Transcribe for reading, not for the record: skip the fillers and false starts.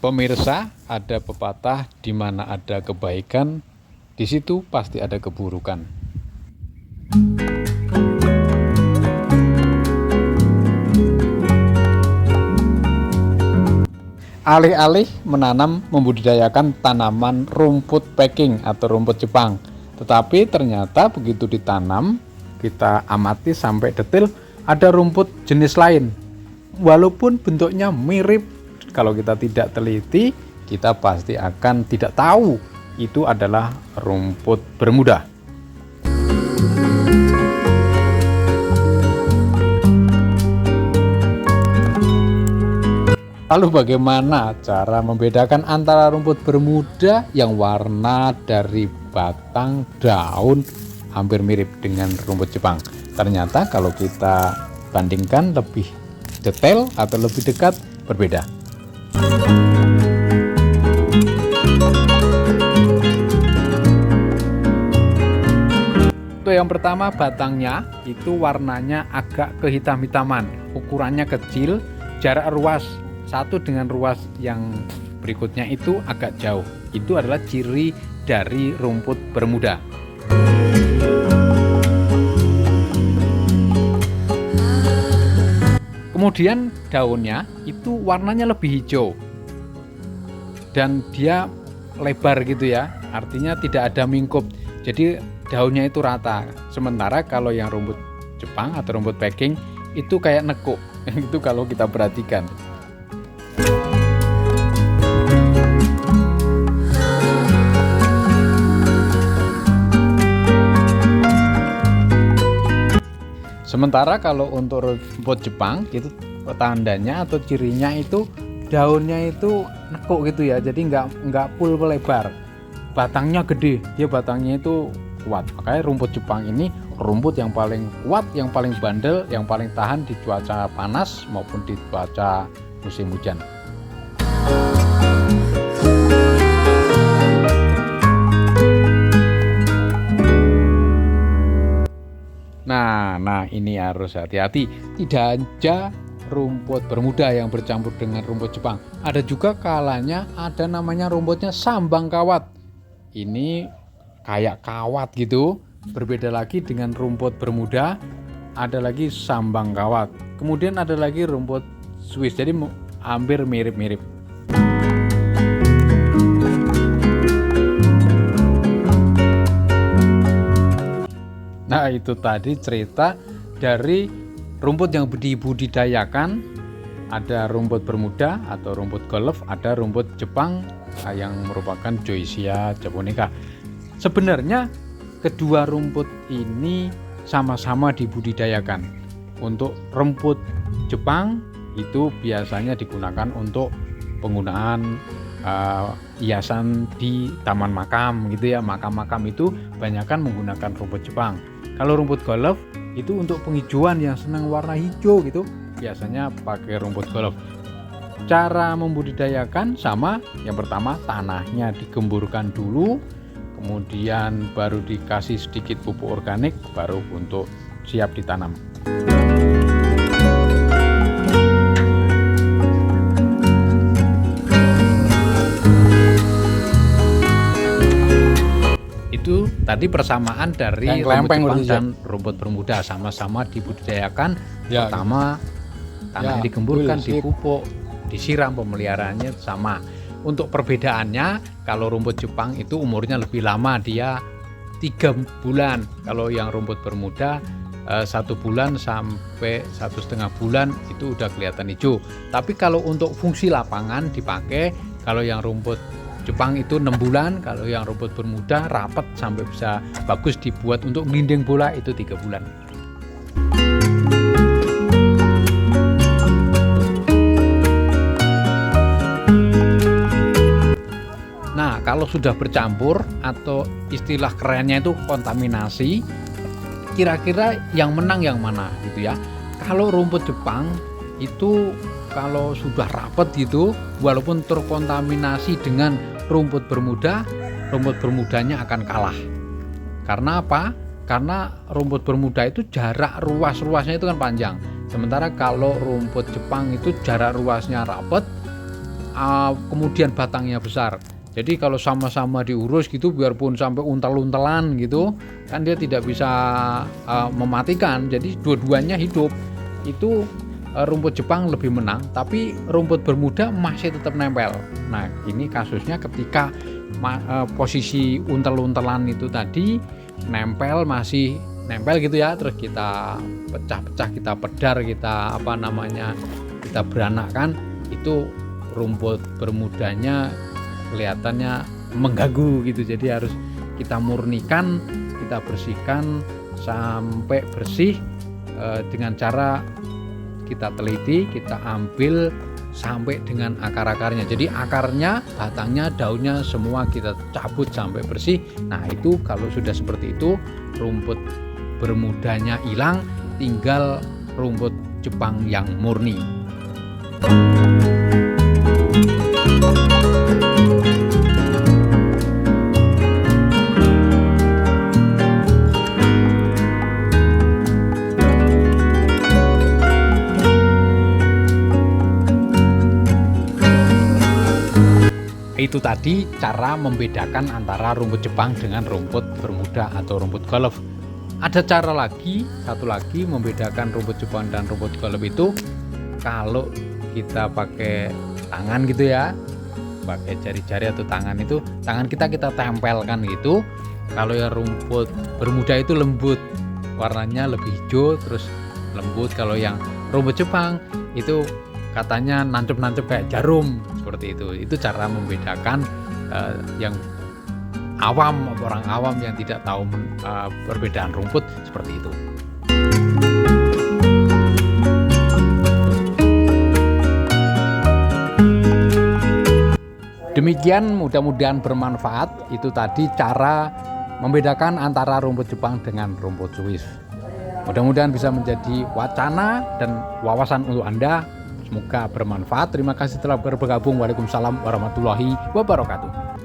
Pemirsa, ada pepatah di mana ada kebaikan, di situ pasti ada keburukan. Alih-alih menanam membudidayakan tanaman rumput Peking atau rumput Jepang, tetapi ternyata begitu ditanam, kita amati sampai detail, ada rumput jenis lain. Walaupun bentuknya mirip, kalau kita tidak teliti, kita pasti akan tidak tahu itu adalah rumput Bermuda. Lalu bagaimana cara membedakan antara rumput Bermuda yang warna dari batang daun hampir mirip dengan rumput Jepang? Ternyata kalau kita bandingkan lebih detail atau lebih dekat, berbeda. Untuk yang pertama, batangnya itu warnanya agak kehitam-hitaman, ukurannya kecil, jarak ruas satu dengan ruas yang berikutnya itu agak jauh. Itu adalah ciri dari rumput Bermuda. Kemudian daunnya itu warnanya lebih hijau dan dia lebar gitu ya, artinya tidak ada mingkup, jadi daunnya itu rata. Sementara kalau yang rumput Jepang atau rumput Peking itu kayak nekuk itu kalau kita perhatikan. Sementara kalau untuk rumput Jepang itu tandanya atau cirinya itu daunnya itu nekuk gitu ya, jadi nggak full lebar, batangnya gede, dia batangnya itu kuat. Makanya rumput Jepang ini rumput yang paling kuat, yang paling bandel, yang paling tahan di cuaca panas maupun di cuaca musim hujan. Nah ini harus hati-hati. Tidak aja rumput Bermuda yang bercampur dengan rumput Jepang, ada juga kalanya ada namanya rumputnya sambang kawat. Ini kayak kawat gitu, berbeda lagi dengan rumput Bermuda. Ada lagi sambang kawat, kemudian ada lagi rumput Swiss, jadi hampir mirip-mirip. Nah itu tadi cerita dari rumput yang dibudidayakan. Ada rumput Bermuda atau rumput golf, ada rumput Jepang yang merupakan Joycia japonica. Sebenarnya kedua rumput ini sama-sama dibudidayakan. Untuk rumput Jepang itu biasanya digunakan untuk penggunaan hiasan di taman makam gitu ya. Makam-makam itu banyakkan menggunakan rumput Jepang. Kalau rumput golf itu untuk penghijauan yang senang warna hijau gitu, biasanya pakai rumput golf. Cara membudidayakan sama, yang pertama tanahnya digemburkan dulu, kemudian baru dikasih sedikit pupuk organik, baru untuk siap ditanam. Itu tadi persamaan dari rumput Jepang dan rumput Bermuda, sama-sama dibudidayakan. Ya, pertama tanah digemburkan, dipupuk, disiram, pemeliharaannya sama. Untuk perbedaannya, kalau rumput Jepang itu umurnya lebih lama, dia 3 bulan. Kalau yang rumput Bermuda 1 bulan sampai 1,5 bulan itu udah kelihatan hijau. Tapi kalau untuk fungsi lapangan dipakai, kalau yang rumput Jepang itu 6 bulan, kalau yang rumput Bermuda rapat sampai bisa bagus dibuat untuk ngelinding bola itu 3 bulan. Nah, kalau sudah bercampur atau istilah kerennya itu kontaminasi, kira-kira yang menang yang mana gitu ya. Kalau rumput Jepang itu kalau sudah rapat gitu, walaupun terkontaminasi dengan rumput Bermuda, rumput Bermudanya akan kalah. Karena apa? Karena rumput Bermuda itu jarak ruasnya itu kan panjang. Sementara kalau rumput Jepang itu jarak ruasnya rapat, kemudian batangnya besar. Jadi kalau sama-sama diurus gitu, biarpun sampai untel-untelan gitu, kan dia tidak bisa mematikan. Jadi dua-duanya hidup. Itu rumput Jepang lebih menang, tapi rumput Bermuda masih tetap nempel. Nah, ini kasusnya ketika posisi untel-untelan itu tadi masih nempel gitu ya, terus kita pecah-pecah, kita pedar, kita kita beranakkan, itu rumput Bermudanya kelihatannya mengganggu gitu. Jadi harus kita murnikan, kita bersihkan sampai bersih dengan cara kita teliti, kita ambil sampai dengan akar-akarnya. Jadi akarnya, batangnya, daunnya semua kita cabut sampai bersih. Nah, itu kalau sudah seperti itu, rumput Bermudanya hilang, tinggal rumput Jepang yang murni. Itu tadi cara membedakan antara rumput Jepang dengan rumput Bermuda atau rumput golf. Ada cara lagi, satu lagi membedakan rumput Jepang dan rumput golf itu kalau kita pakai tangan gitu ya, pakai jari-jari atau tangan kita tempelkan gitu. Kalau ya rumput Bermuda itu lembut, warnanya lebih hijau terus lembut. Kalau yang rumput Jepang itu katanya nancep-nancep kayak jarum, seperti itu. Itu cara membedakan yang awam, orang awam yang tidak tahu perbedaan rumput, seperti itu. Demikian, mudah-mudahan bermanfaat. Itu tadi cara membedakan antara rumput Jepang dengan rumput Swiss. Mudah-mudahan bisa menjadi wacana dan wawasan untuk Anda. Semoga bermanfaat. Terima kasih telah bergabung. Waalaikumsalam warahmatullahi wabarakatuh.